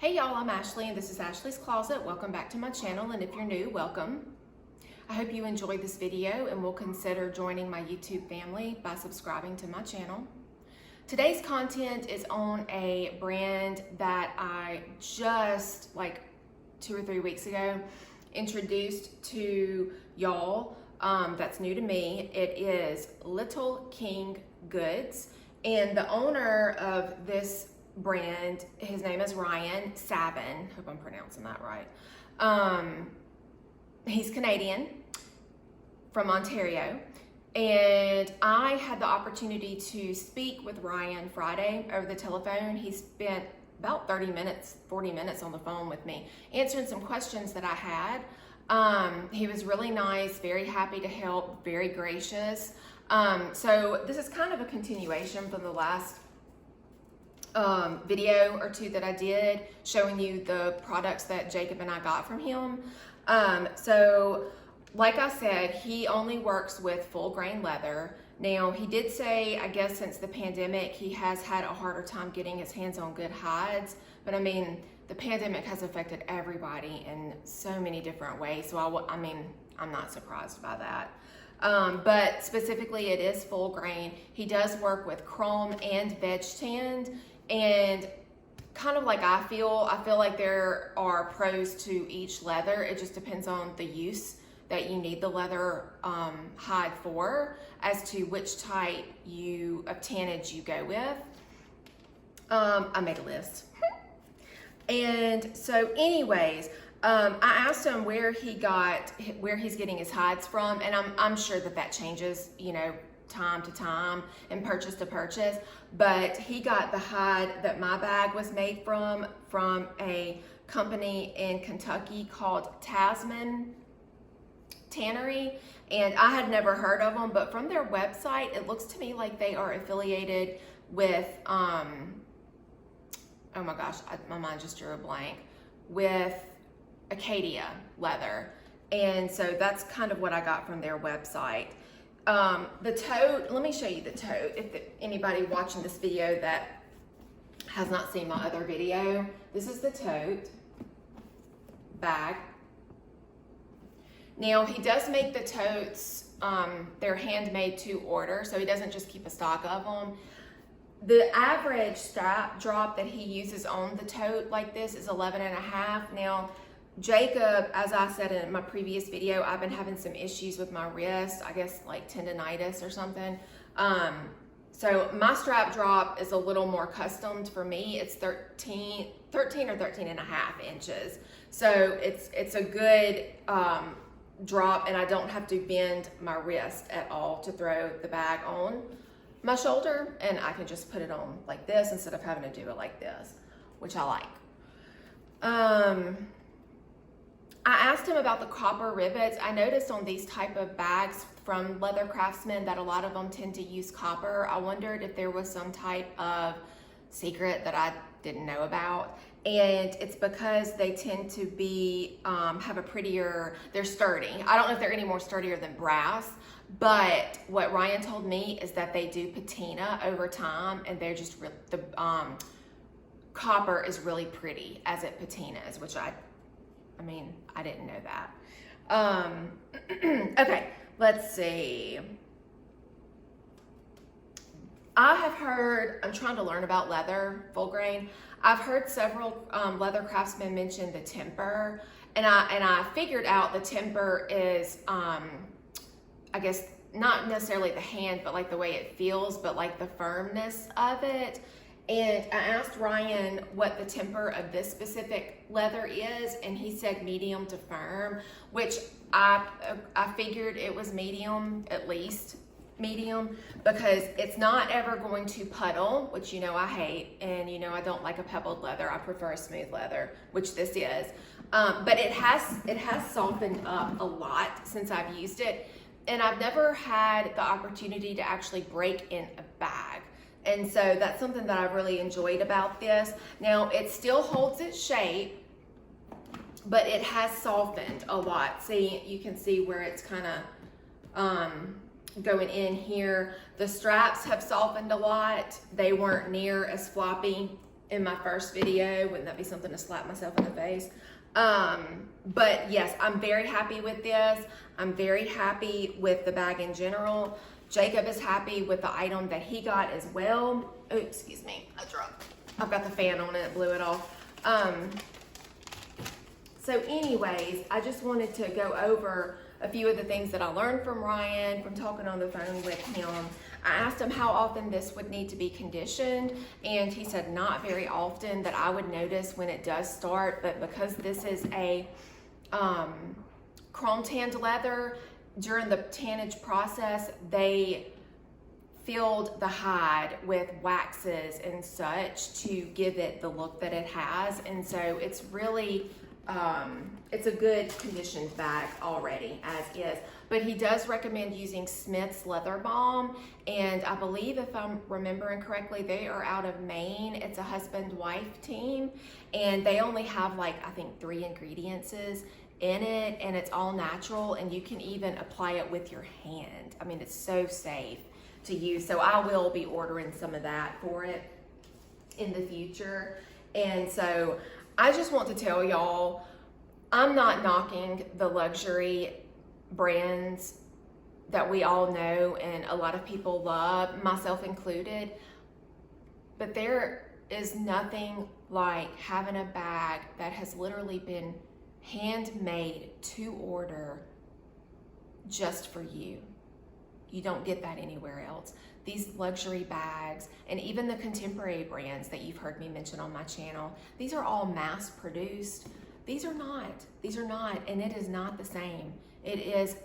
Hey y'all, I'm Ashley and this is Ashley's Closet. Welcome back to my channel, and if you're new, welcome. I hope you enjoyed this video and will consider joining my YouTube family by subscribing to my channel. Today's content is on a brand that I just like 2 or 3 weeks ago introduced to y'all. That's new to me. It is Little King Goods, and the owner of this brand, his name is Ryan Savin. Hope I'm pronouncing that right. He's Canadian from Ontario, and I had the opportunity to speak with Ryan Friday over the telephone. He spent about 30 minutes, 40 minutes on the phone with me, answering some questions that I had. He was really nice, very happy to help, very gracious. So this is kind of a continuation from the last video or two that I did showing you the products that Jacob and I got from him. So like I said, he only works with full grain leather. Now he did say, I guess since the pandemic, he has had a harder time getting his hands on good hides, but I mean, the pandemic has affected everybody in so many different ways. So I mean, I'm not surprised by that. But specifically it is full grain. He does work with chrome and veg tanned. And kind of like I feel like there are pros to each leather. It just depends on the use that you need the leather hide for, as to which type of tannage you go with. I made a list. And so anyways, I asked him where he's getting his hides from, and I'm sure that changes, you know, time to time and purchase to purchase, but he got the hide that my bag was made from a company in Kentucky called Tasman Tannery, and I had never heard of them, but from their website it looks to me like they are affiliated with oh my gosh, my mind just drew a blank, with Acadia leather. And so that's kind of what I got from their website. The tote, let me show you the tote if anybody watching this video that has not seen my other video. This is the tote bag. Now he does make the totes, they're handmade to order, so he doesn't just keep a stock of them. The average strap drop that he uses on the tote like this is 11.5. Now Jacob, as I said in my previous video, I've been having some issues with my wrist, I guess like tendonitis or something. So my strap drop is a little more customed for me. It's 13 or 13.5 inches. So it's a good drop, and I don't have to bend my wrist at all to throw the bag on my shoulder, and I can just put it on like this instead of having to do it like this, which I like. I asked him about the copper rivets. I noticed on these type of bags from Leather Craftsman that a lot of them tend to use copper. I wondered if there was some type of secret that I didn't know about. And it's because they tend to be, have a prettier, they're sturdy. I don't know if they're any more sturdier than brass, but what Ryan told me is that they do patina over time, and they're just, the copper is really pretty as it patinas, which I mean, I didn't know that. Okay, let's see. I have heard, I'm trying to learn about leather, full grain. I've heard several leather craftsmen mention the temper, and I figured out the temper is, I guess, not necessarily the hand, but like the way it feels, but like the firmness of it. And I asked Ryan what the temper of this specific leather is, and he said medium to firm, which I figured it was medium, at least medium, because it's not ever going to puddle, which you know I hate, and you know I don't like a pebbled leather. I prefer a smooth leather, which this is. But it has softened up a lot since I've used it, and I've never had the opportunity to actually break in a bag. And so that's something that I've really enjoyed about this. Now, it still holds its shape, but it has softened a lot. See, you can see where it's kind of going in here. The straps have softened a lot. They weren't near as floppy in my first video. Wouldn't that be something to slap myself in the face? But yes, I'm very happy with this. I'm very happy with the bag in general. Jacob is happy with the item that he got as well. Oh, excuse me, I dropped. I've got the fan on it, blew it off. So anyways, I just wanted to go over a few of the things that I learned from Ryan, from talking on the phone with him. I asked him how often this would need to be conditioned, and he said not very often, that I would notice when it does start, but because this is a chrome tanned leather, during the tannage process, they filled the hide with waxes and such to give it the look that it has, and so it's really it's a good conditioned bag already as is. But he does recommend using Smith's Leather Balm, and I believe, if I'm remembering correctly, they are out of Maine. It's a husband-wife team, and they only have like, I think, 3 ingredients in it, and it's all natural, and you can even apply it with your hand. I mean, it's so safe to use. So I will be ordering some of that for it in the future. And so I just want to tell y'all, I'm not knocking the luxury brands that we all know and a lot of people love, myself included, but there is nothing like having a bag that has literally been handmade to order just for you. You don't get that anywhere else. These luxury bags, and even the contemporary brands that you've heard me mention on my channel, these are all mass produced. These are not, and it is not the same. It is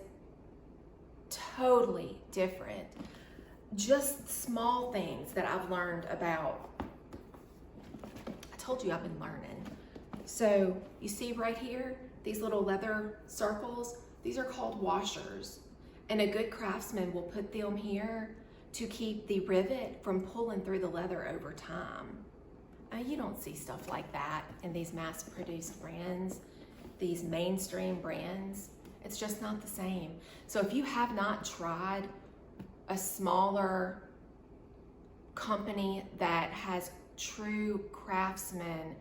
totally different. Just small things that I've learned about. I told you I've been learning. So you see right here, these little leather circles, these are called washers. And a good craftsman will put them here to keep the rivet from pulling through the leather over time. You don't see stuff like that in these mass-produced brands, these mainstream brands. It's just not the same. So if you have not tried a smaller company that has true craftsman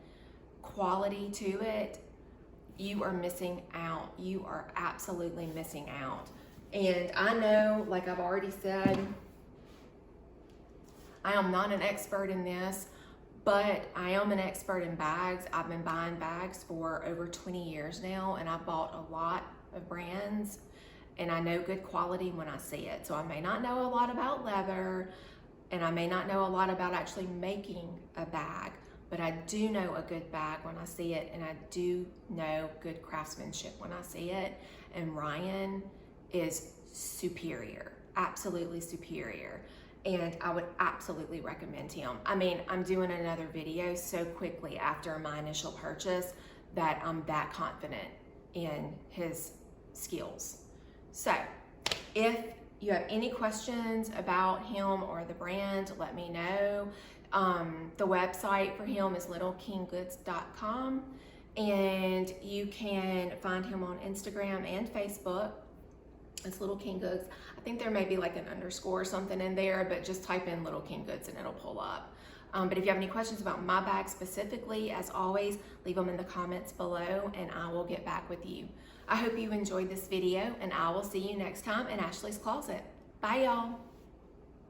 quality to it, you are missing out. You are absolutely missing out. And I know, like I've already said, I am not an expert in this, but I am an expert in bags. I've been buying bags for over 20 years now, and I've bought a lot of brands, and I know good quality when I see it. So I may not know a lot about leather, and I may not know a lot about actually making a bag, but I do know a good bag when I see it, and I do know good craftsmanship when I see it. And Ryan is superior, absolutely superior. And I would absolutely recommend him. I mean, I'm doing another video so quickly after my initial purchase that I'm that confident in his skills. So if you have any questions about him or the brand, let me know. The website for him is littlekinggoods.com, and you can find him on Instagram and Facebook. It's Little King Goods. I think there may be like an underscore or something in there, but just type in Little King Goods and it'll pull up. But if you have any questions about my bag specifically, as always, leave them in the comments below and I will get back with you. I hope you enjoyed this video, and I will see you next time in Ashley's Closet. Bye, y'all.